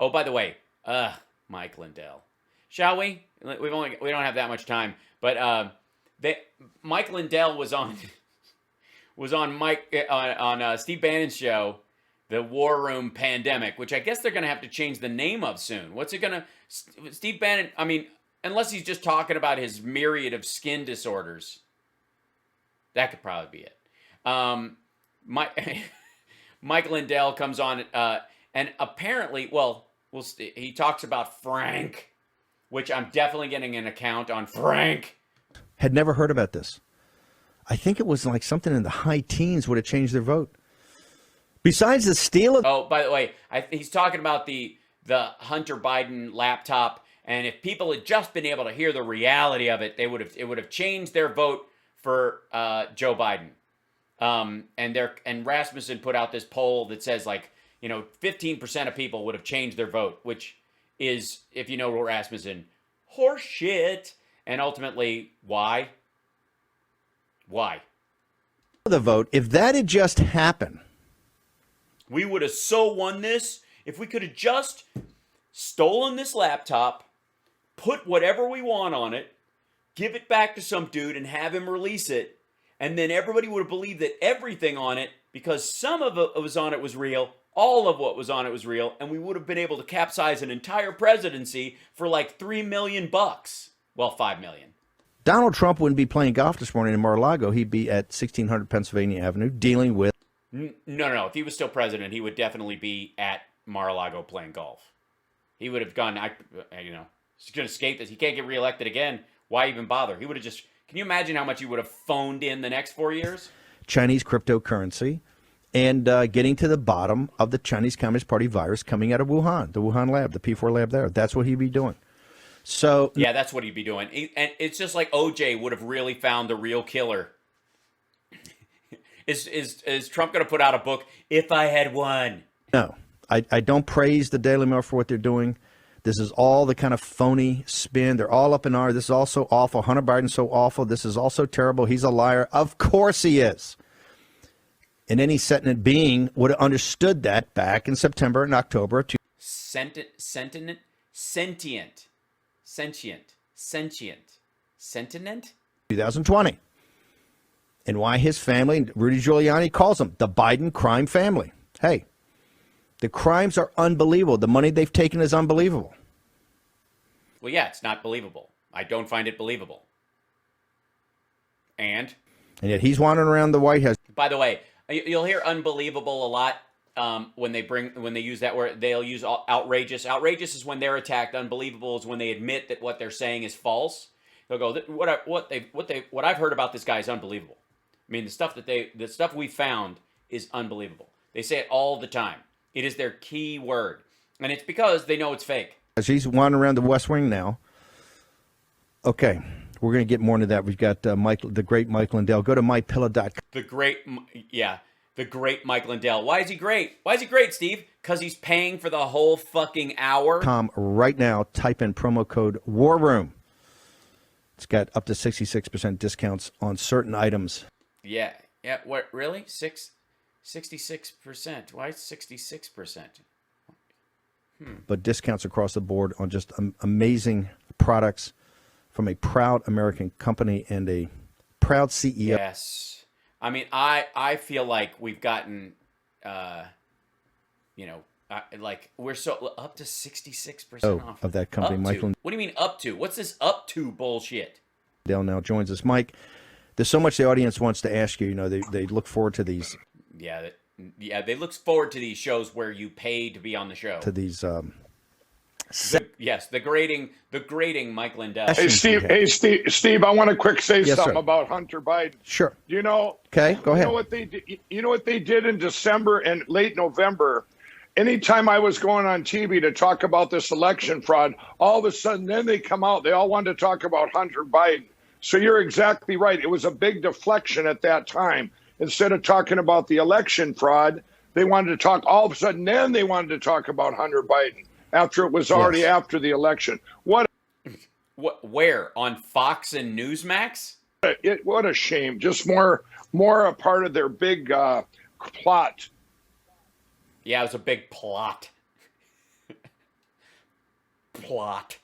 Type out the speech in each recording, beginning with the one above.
Oh, by the way, Mike Lindell. Shall we? We don't have that much time, but Mike Lindell was on Steve Bannon's show, the War Room Pandemic, which I guess they're going to have to change the name of soon. What's it going to? Steve Bannon. I mean, unless he's just talking about his myriad of skin disorders, that could probably be it. Mike Lindell comes on, and apparently, he talks about Frank, which I'm definitely getting an account on Frank. Had never heard about this. I think it was like something in the high teens would have changed their vote. Besides the steal of... Oh, by the way, he's talking about the Hunter Biden laptop, and if people had just been able to hear the reality of it, it would have changed their vote for Joe Biden. And Rasmussen put out this poll that says 15% of people would have changed their vote, which is, if you know Rasmussen, horseshit. And ultimately, why? Why? The vote, if that had just happened, we would have so won this if we could have just stolen this laptop, put whatever we want on it, give it back to some dude and have him release it, and then everybody would have believed that everything on it, because some of what was on it was real, all of what was on it was real, and we would have been able to capsize an entire presidency for like $3 million. Well, $5 million. Donald Trump wouldn't be playing golf this morning in Mar-a-Lago. He'd be at 1600 Pennsylvania Avenue dealing with... No. If he was still president, he would definitely be at Mar-a-Lago playing golf. He would have gone, he's going to escape this. He can't get reelected again. Why even bother? He would have just... Can you imagine how much he would have phoned in the next 4 years? Chinese cryptocurrency and getting to the bottom of the Chinese Communist Party virus coming out of Wuhan, the Wuhan lab, the P4 lab there. That's what he'd be doing. So yeah, that's what he'd be doing. And it's just like OJ would have really found the real killer. Is Trump going to put out a book, If I Had Won? No, I don't praise the Daily Mail for what they're doing. This is all the kind of phony spin. They're all up in arms. This is all so awful. Hunter Biden's so awful. This is also terrible. He's a liar. Of course he is. And any sentient being would have understood that back in September and October. Sentient. 2020. And why his family, Rudy Giuliani calls them the Biden crime family. Hey, the crimes are unbelievable. The money they've taken is unbelievable. Well, yeah, it's not believable. I don't find it believable. And yet he's wandering around the White House. By the way, you'll hear unbelievable a lot when they use that word. They'll use outrageous. Outrageous is when they're attacked. Unbelievable is when they admit that what they're saying is false. They'll go, what I've heard about this guy is unbelievable. I mean, the stuff we found is unbelievable. They say it all the time. It is their key word, and it's because they know it's fake. As he's wandering around the West Wing now. Okay, we're going to get more into that. We've got the great Mike Lindell. Go to mypillow.com. The great Mike Lindell. Why is he great? Why is he great, Steve? Because he's paying for the whole fucking hour. Right now, type in promo code War Room. It's got up to 66% discounts on certain items. Yeah. What? Really? 66%. Why 66%? But discounts across the board on just amazing products from a proud American company and a proud CEO. Yes. I mean, I feel like we've gotten, we're so up to 66% off of that company, Michael. What do you mean up to? What's this up to bullshit? Dale now joins us. Mike, there's so much the audience wants to ask you. You know, they look forward to these. Yeah, they look forward to these shows where you pay to be on the show. To these. Yes, the grading Mike Lindell. Hey, Steve, I want to quick say something about Hunter Biden. Sure. You know. Okay, go ahead. You know what they did in December and late November? Anytime I was going on TV to talk about this election fraud, all of a sudden then they come out. They all wanted to talk about Hunter Biden. So you're exactly right. It was a big deflection at that time. Instead of talking about the election fraud, they wanted to talk all of a sudden. Then they wanted to talk about Hunter Biden after it was already after the election. What? Where? On Fox and Newsmax? What a shame. Just more a part of their big plot. Yeah, it was a big plot. plot.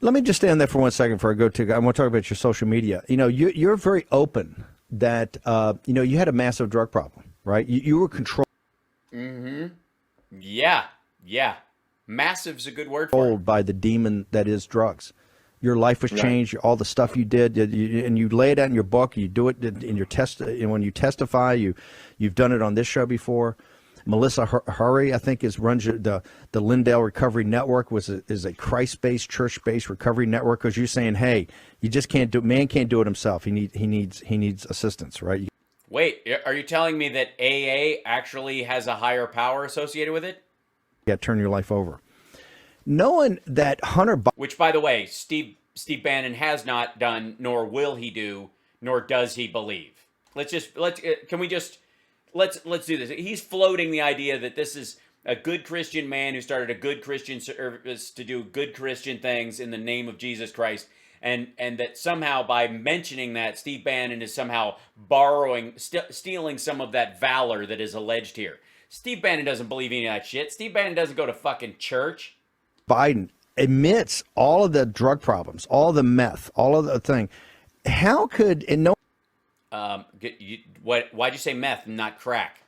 Let me just stay on that for 1 second before I go to. I want to talk about your social media. You know, you're very open that you had a massive drug problem, right? You were controlled. Mm-hmm. Yeah. Massive's a good word for it. By the demon that is drugs. Your life was changed. All the stuff you did, and you lay it out in your book. You do it in your when you testify. You've done it on this show before. Melissa Hurry, I think, runs the Lindale Recovery Network, is a Christ-based, church-based recovery network. Because you're saying, hey, you just can't do. Man can't do it himself. He needs assistance, right? Wait, are you telling me that AA actually has a higher power associated with it? Yeah, turn your life over. Knowing that Hunter Biden, which, by the way, Steve Bannon has not done, nor will he do, nor does he believe. Let's do this. He's floating the idea that this is a good Christian man who started a good Christian service to do good Christian things in the name of Jesus Christ, and that somehow by mentioning that, Steve Bannon is somehow stealing some of that valor that is alleged here. Steve Bannon doesn't believe any of that shit. Steve Bannon doesn't go to fucking church. Biden admits all of the drug problems, all the meth, all of the thing. How could why'd you say meth and not crack?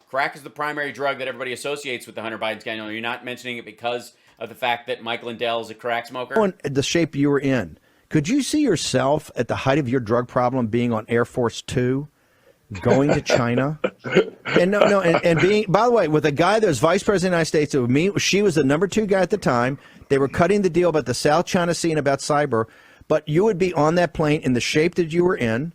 Crack is the primary drug that everybody associates with the Hunter Biden scandal. You're not mentioning it because of the fact that Mike Lindell is a crack smoker? The shape you were in, could you see yourself at the height of your drug problem being on Air Force Two, going to China? And being, by the way, with a guy that was vice president of the United States, she was the number 2 guy at the time. They were cutting the deal about the South China Sea and about cyber, but you would be on that plane in the shape that you were in,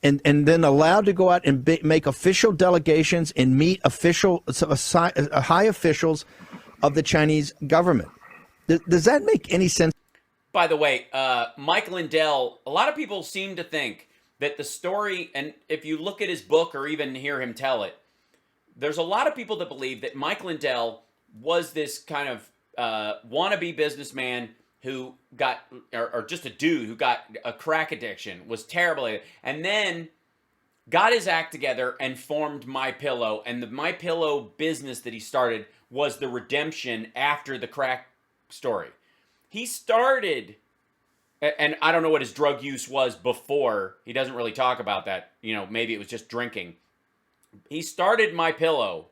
and then allowed to go out and make official delegations and meet high officials of the Chinese government. Does that make any sense? By the way, Mike Lindell, a lot of people seem to think that the story, and if you look at his book or even hear him tell it, there's a lot of people that believe that Mike Lindell was this kind of wannabe businessman who got, or just a dude who got a crack addiction, was terrible at it, and then got his act together and formed MyPillow, and the MyPillow business that he started was the redemption after the crack story. He started, and I don't know what his drug use was before. He doesn't really talk about that. Maybe it was just drinking. He started MyPillow.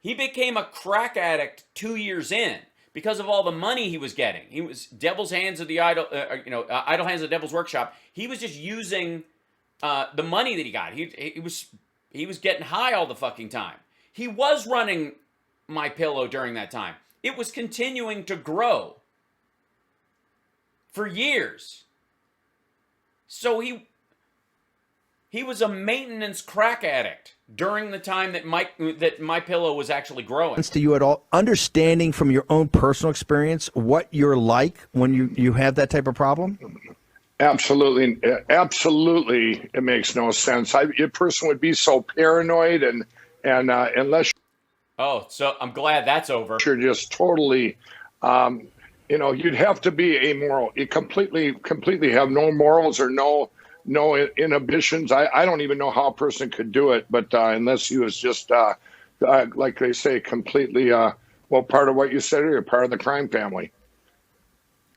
He became a crack addict 2 years in because of all the money he was getting. He was Devil's Hands of the Idle Hands of the Devil's Workshop. He was just using the money that he got. He was getting high all the fucking time. He was running MyPillow during that time. It was continuing to grow for years. So he was a maintenance crack addict during the time that MyPillow was actually growing. To you at all, understanding from your own personal experience what you're like when you have that type of problem? Absolutely. It makes no sense. A person would be so paranoid and unless. Oh, so I'm glad that's over. You're just totally, you'd have to be amoral. You completely have no morals or no inhibitions. I don't even know how a person could do it, but unless he was just, like they say, completely, part of what you said earlier, part of the crime family.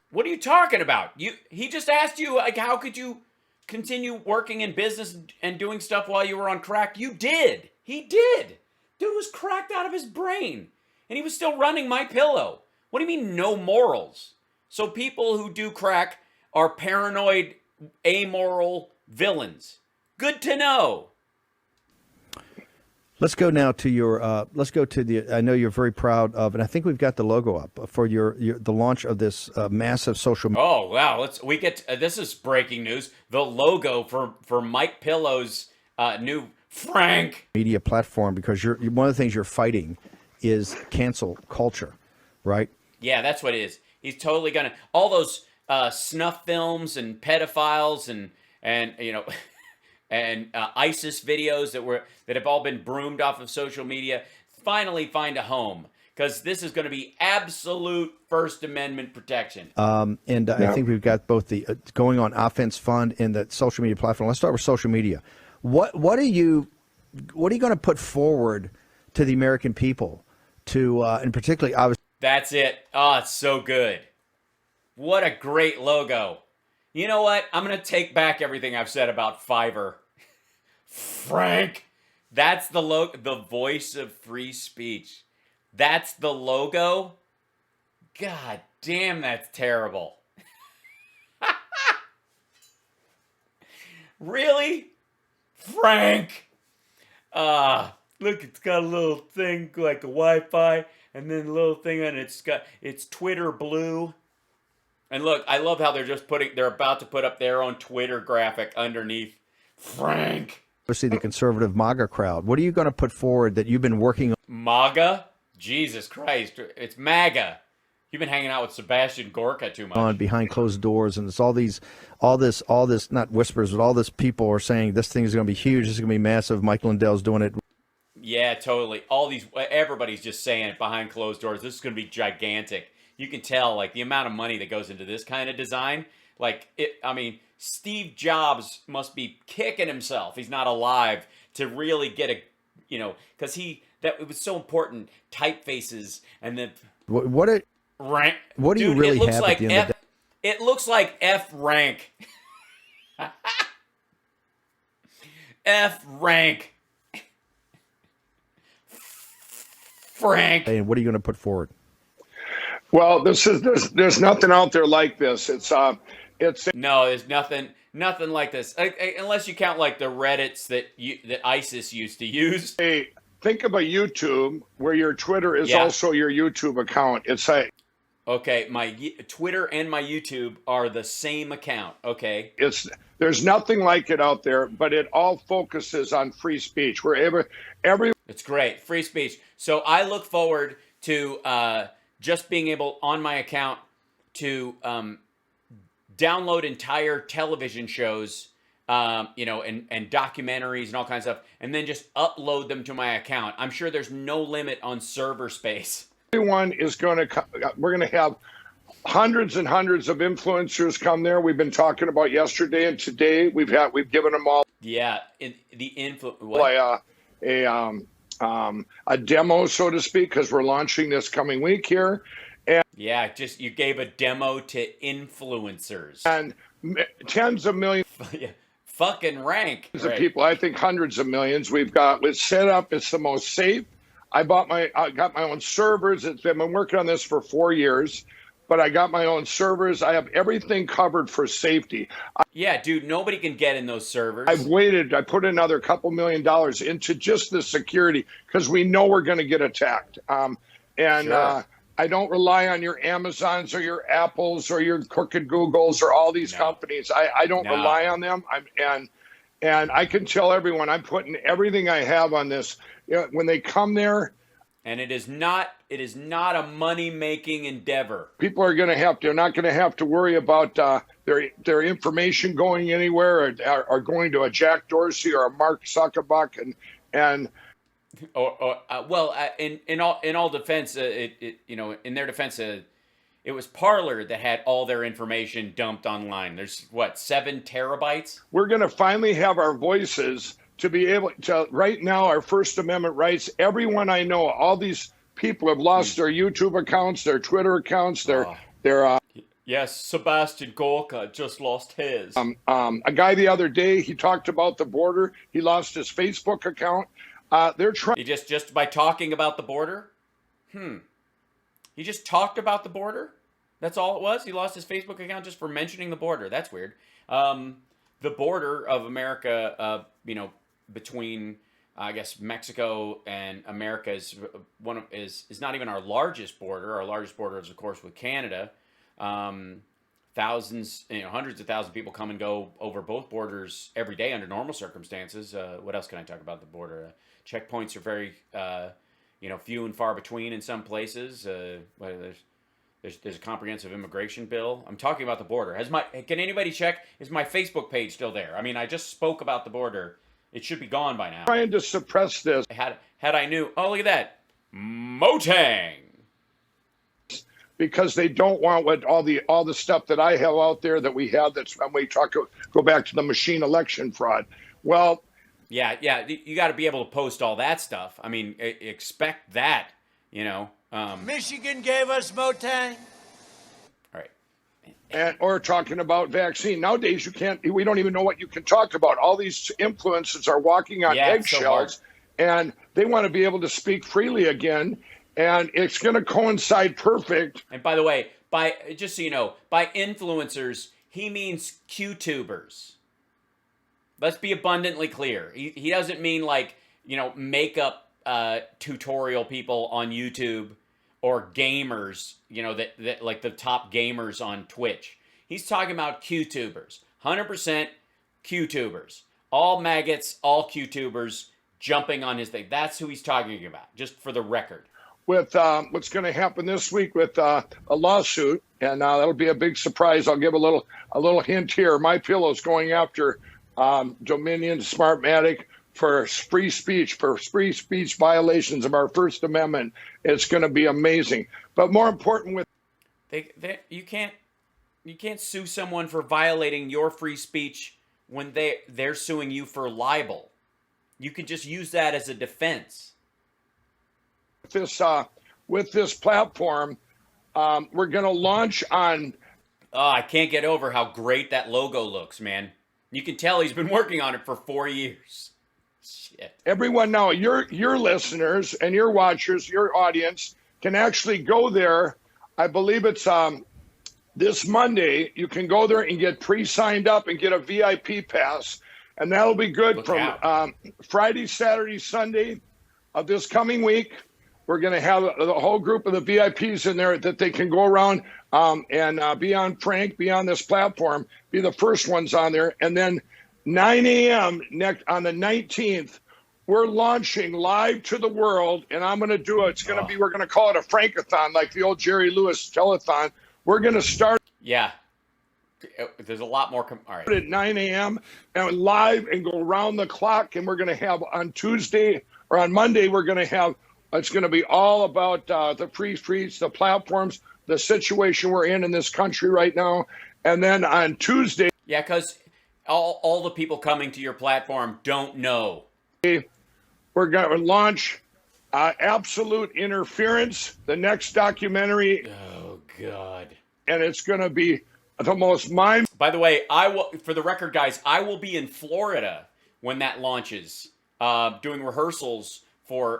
What are you talking about? He just asked you, like, how could you continue working in business and doing stuff while you were on crack? You did. He did. Dude was cracked out of his brain, and he was still running MyPillow. What do you mean, no morals? So people who do crack are paranoid, amoral villains. Good to know. Let's go now to your. I know you're very proud of, and I think we've got the logo up for the launch of this massive social. Oh wow! This is breaking news. The logo for MyPillow's new Frank media platform, because one of the things you're fighting is cancel culture, right? Yeah, that's what it is. He's totally gonna all those snuff films and pedophiles and ISIS videos that have all been broomed off of social media finally find a home, because this is going to be absolute First Amendment protection. I think we've got both the going on offense fund and the social media platform. Let's start with social media. What are you going to put forward to the American people to, and particularly obviously. That's it. Oh, it's so good. What a great logo. You know what? I'm going to take back everything I've said about Fiverr. Frank. That's the the voice of free speech. That's the logo. God damn, that's terrible. Really? Frank. Look, it's got a little thing like a Wi-Fi, and then a little thing on it's Twitter blue. And look, I love how they're about to put up their own Twitter graphic underneath. Frank. Obviously, the conservative MAGA crowd. What are you going to put forward that you've been working MAGA? Jesus Christ. It's MAGA. You've been hanging out with Sebastian Gorka too much. on behind closed doors, and it's all this, not whispers, but all this people are saying this thing is going to be huge, this is going to be massive. Mike Lindell's doing it. Yeah, totally. Everybody's just saying it behind closed doors. This is going to be gigantic. You can tell, like, the amount of money that goes into this kind of design. Steve Jobs must be kicking himself. He's not alive to really get because it was so important. Typefaces and then What do you really have at the end of the day? It looks like F rank. F rank. Frank. And what are you going to put forward? Well, there's nothing out there like this. No, there's nothing like this, unless you count like the Reddits that ISIS used to use. Hey, think about YouTube, where your Twitter is also your YouTube account. It's like, okay, my Twitter and my YouTube are the same account. Okay, there's nothing like it out there, but it all focuses on free speech. Wherever it's great, free speech. So I look forward to just being able on my account to download entire television shows, and documentaries and all kinds of stuff, and then just upload them to my account. I'm sure there's no limit on server space. everyone is we're going to have hundreds and hundreds of influencers come there. We've been talking about yesterday and today. We've given them all. Yeah, a demo, so to speak, because we're launching this coming week here. And you gave a demo to influencers and tens of millions. Fucking rank of people. I think hundreds of millions. We've got it set up. It's the most safe. I got my own servers. I've been working on this for 4 years, but I got my own servers. I have everything covered for safety. Yeah, dude, nobody can get in those servers. I've waited. I put another couple $2 million into just the security because we know we're going to get attacked. Sure. I don't rely on your Amazons or your Apples or your crooked Googles or all these companies. I don't rely on them. And I can tell everyone I'm putting everything I have on this. When they come there, and it is not a money-making endeavor. People are they're not going to have to worry about their information going anywhere or going to a Jack Dorsey or a Mark Zuckerberg in all defense, in their defense, it was Parler that had all their information dumped online. There's 7 terabytes. We're going to finally have our voices to be able to. Right now, our First Amendment rights. Everyone I know, all these people have lost their YouTube accounts, their Twitter accounts, their. Yes, Sebastian Gorka just lost his. A guy the other day, he talked about the border. He lost his Facebook account. They're trying. He just by talking about the border. He just talked about the border. That's all it was. He lost his Facebook account just for mentioning the border. That's weird. The border of America, between I guess Mexico and America is not even our largest border. Our largest border is, of course, with Canada. Thousands, hundreds of thousands of people come and go over both borders every day under normal circumstances. What else can I talk about the border? Checkpoints are very, few and far between in some places. There's a comprehensive immigration bill. I'm talking about the border. Can anybody check? Is my Facebook page still there? I mean, I just spoke about the border. It should be gone by now. Trying to suppress this. Had I knew. Oh, look at that. Motang. Because they don't want all the stuff that I have out there that we have. That's when we go back to the machine election fraud. Well, yeah, you got to be able to post all that stuff. I mean, expect that, Michigan gave us Motang. All right. or talking about vaccine. Nowadays, we don't even know what you can talk about. All these influencers are walking on eggshells, and they want to be able to speak freely again. And it's going to coincide perfect. And by the way, just so you know, by influencers, he means QTubers. Let's be abundantly clear. He doesn't mean like, makeup tutorial people on YouTube or gamers, that like the top gamers on Twitch. He's talking about QTubers. 100% QTubers. All maggots, all QTubers jumping on his thing. That's who he's talking about, just for the record. With what's going to happen this week with a lawsuit, and that'll be a big surprise. I'll give a little hint here. My Pillow's going after Dominion, Smartmatic for free speech violations of our First Amendment. It's going to be amazing. But more important, with you can't sue someone for violating your free speech when they're suing you for libel. You can just use that as a defense. With this platform, we're going to launch on. Oh, I can't get over how great that logo looks, man. You can tell he's been working on it for 4 years. Shit. Everyone now, your listeners and your watchers, your audience can actually go there. I believe it's this Monday. You can go there and get pre-signed up and get a VIP pass, and that'll be good from Friday, Saturday, Sunday of this coming week. We're going to have the whole group of the VIPs in there that they can go around and be on this platform, be the first ones on there. And then 9 a.m. on the 19th, we're launching live to the world. And I'm going to do it. We're going to call it a Frankathon, like the old Jerry Lewis telethon. We're going to start. Yeah. There's a lot more. All right. At 9 a.m. and live and go around the clock. And we're going to have on Tuesday or on Monday, it's going to be all about the free speech, the platforms, the situation we're in this country right now. And then on Tuesday. Yeah, because all the people coming to your platform don't know. We're going to launch Absolute Interference, the next documentary. Oh, God. And it's going to be the most mind. By the way, for the record, guys, I will be in Florida when that launches, doing rehearsals for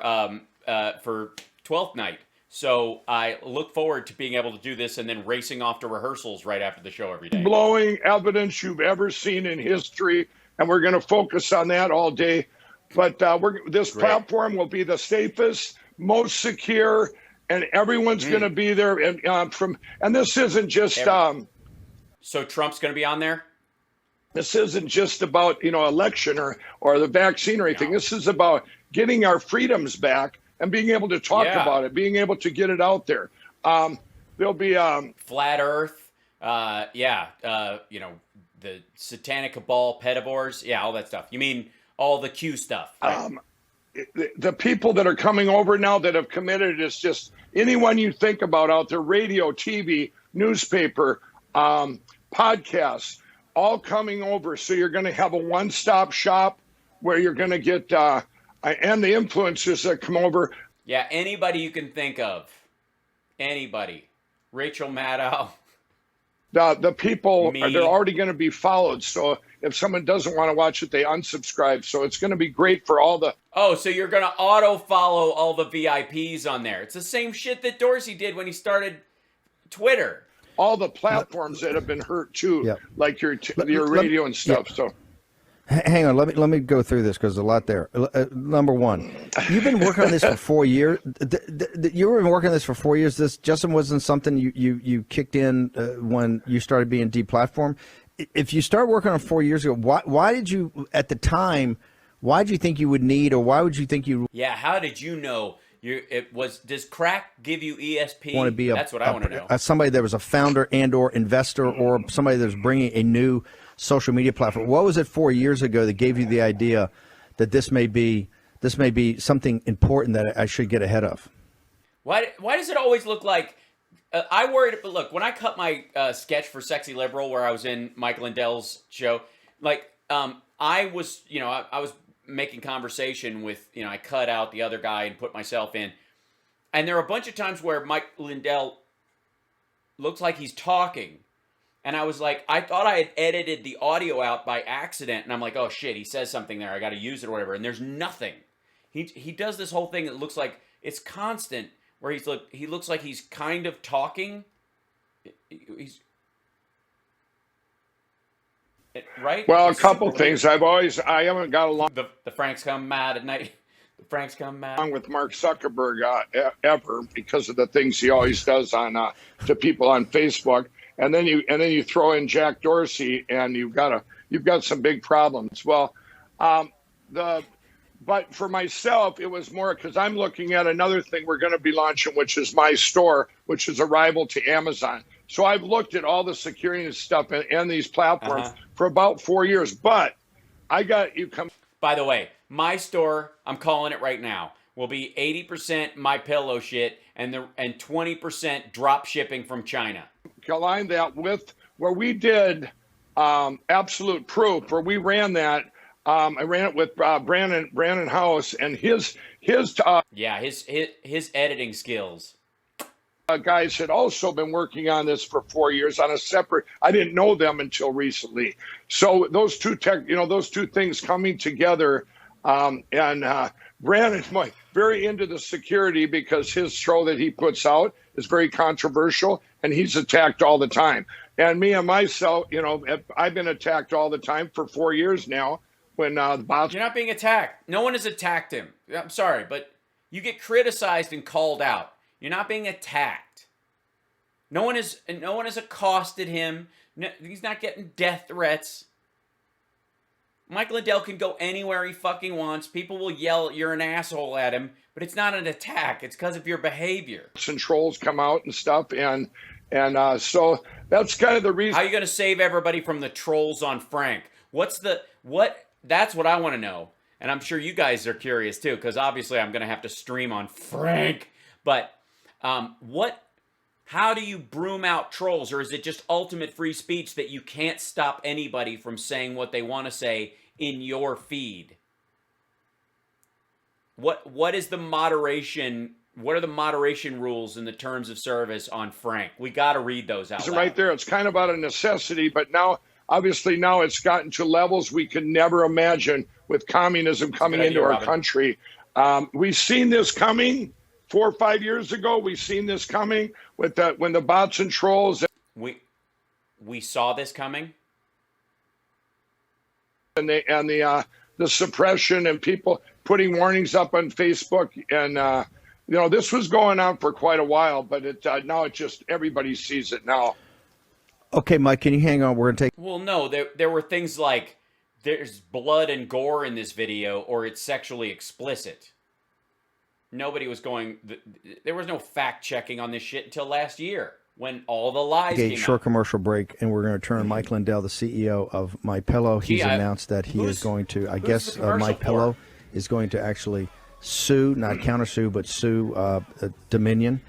12th night. So I look forward to being able to do this and then racing off to rehearsals right after the show every day. Blowing evidence you've ever seen in history. And we're going to focus on that all day. But this platform will be the safest, most secure, and everyone's going to be there. And this isn't just. So Trump's going to be on there? This isn't just about, election or the vaccine or anything. No. This is about getting our freedoms back and being able to talk about it, being able to get it out there. There'll be flat Earth, the satanic cabal, pedivores, all that stuff. You mean all the Q stuff? Right? The people that are coming over now that have committed is just anyone you think about out there: radio, TV, newspaper, podcasts, all coming over. So you're going to have a one-stop shop where you're going to get. And the influencers that come over. Yeah, anybody you can think of. Anybody. Rachel Maddow. The people, they're already going to be followed. So if someone doesn't want to watch it, they unsubscribe. So it's going to be great for all the... Oh, so you're going to auto-follow all the VIPs on there. It's the same shit that Dorsey did when he started Twitter. All the platforms that have been hurt, too, like your radio and stuff. So... Hang on, let me go through this because there's a lot there. Number one, you've been working on this for 4 years. You've been working on this for 4 years. This, Justin, wasn't something you kicked in when you started being deplatformed. If you start working on 4 years ago, why did you, at the time, why did you think you would need, or why would you think you... Yeah, how did you know? Does crack give you ESP? Want to be That's what I want to know. Somebody that was a founder and or investor, or somebody that was bringing a new social media platform. What was it 4 years ago that gave you the idea that this may be something important that I should get ahead of? Why does it always look like I worried? But look, when I cut my sketch for Sexy Liberal, where I was in Mike Lindell's show, I was I was making conversation with I cut out the other guy and put myself in. And there are a bunch of times where Mike Lindell looks like he's talking. And I was like, I thought I had edited the audio out by accident. And I'm like, oh shit, he says something there. I got to use it or whatever. And there's nothing. He does this whole thing that looks like it's constant, where he looks like he's kind of talking. Right? Well, a couple things. I haven't got along The Franks come mad at night. The Franks come mad with Mark Zuckerberg ever, because of the things he always does on to people on Facebook. And then you throw in Jack Dorsey, and you've got some big problems. Well, but for myself, it was more because I'm looking at another thing we're going to be launching, which is my store, which is a rival to Amazon. So I've looked at all the security and stuff and these platforms for about 4 years. But I got you come. By the way, my store, I'm calling it right now, will be 80% My Pillow shit and 20% drop shipping from China. Align that with where we did Absolute Proof, where we ran that. I ran it with Brandon House, and his editing skills. Guys had also been working on this for 4 years on a separate. I didn't know them until recently. So those two things coming together, and Brandon's very into the security, because his show that he puts out is very controversial, and he's attacked all the time. And me and myself, I've been attacked all the time for 4 years now. When the bots. You're not being attacked. No one has attacked him. I'm sorry, but you get criticized and called out. You're not being attacked. No one has accosted him. No, he's not getting death threats. Mike Lindell can go anywhere he fucking wants. People will yell, "You're an asshole" at him, but it's not an attack. It's because of your behavior. And trolls come out and stuff, and so that's kind of the reason. How are you going to save everybody from the trolls on Frank? That's what I want to know. And I'm sure you guys are curious too, because obviously I'm going to have to stream on Frank. But how do you broom out trolls? Or is it just ultimate free speech that you can't stop anybody from saying what they want to say in your feed? What is the moderation? What are the moderation rules in the terms of service on Frank? We got to read those out loud. Right there. It's kind of out of necessity, but now it's gotten to levels we could never imagine with communism coming into our country. We've seen this coming 4 or 5 years ago. We've seen this coming with when the bots and trolls. We saw this coming. And the suppression and people putting warnings up on Facebook, and this was going on for quite a while, but now it just everybody sees it now. Okay, Mike, can you hang on? We're going to take... Well, no, there were things like there's blood and gore in this video, or it's sexually explicit. Nobody was going... There was no fact-checking on this shit until last year, when all the lies came out. Short commercial break, and we're going to turn Mike Lindell, the CEO of My Pillow. He's announced that he is going to... I guess My Pillow is going to actually sue, not countersue, but sue Dominion.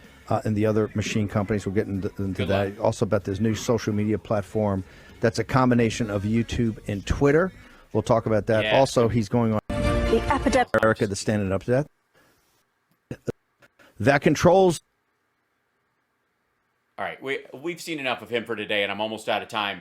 And the other machine companies. We'll get into that. Also about this new social media platform that's a combination of YouTube and Twitter. We'll talk about that. Yeah. Also, he's going on the epidemic America that's standing up to that. That controls. All right, we've seen enough of him for today, and I'm almost out of time.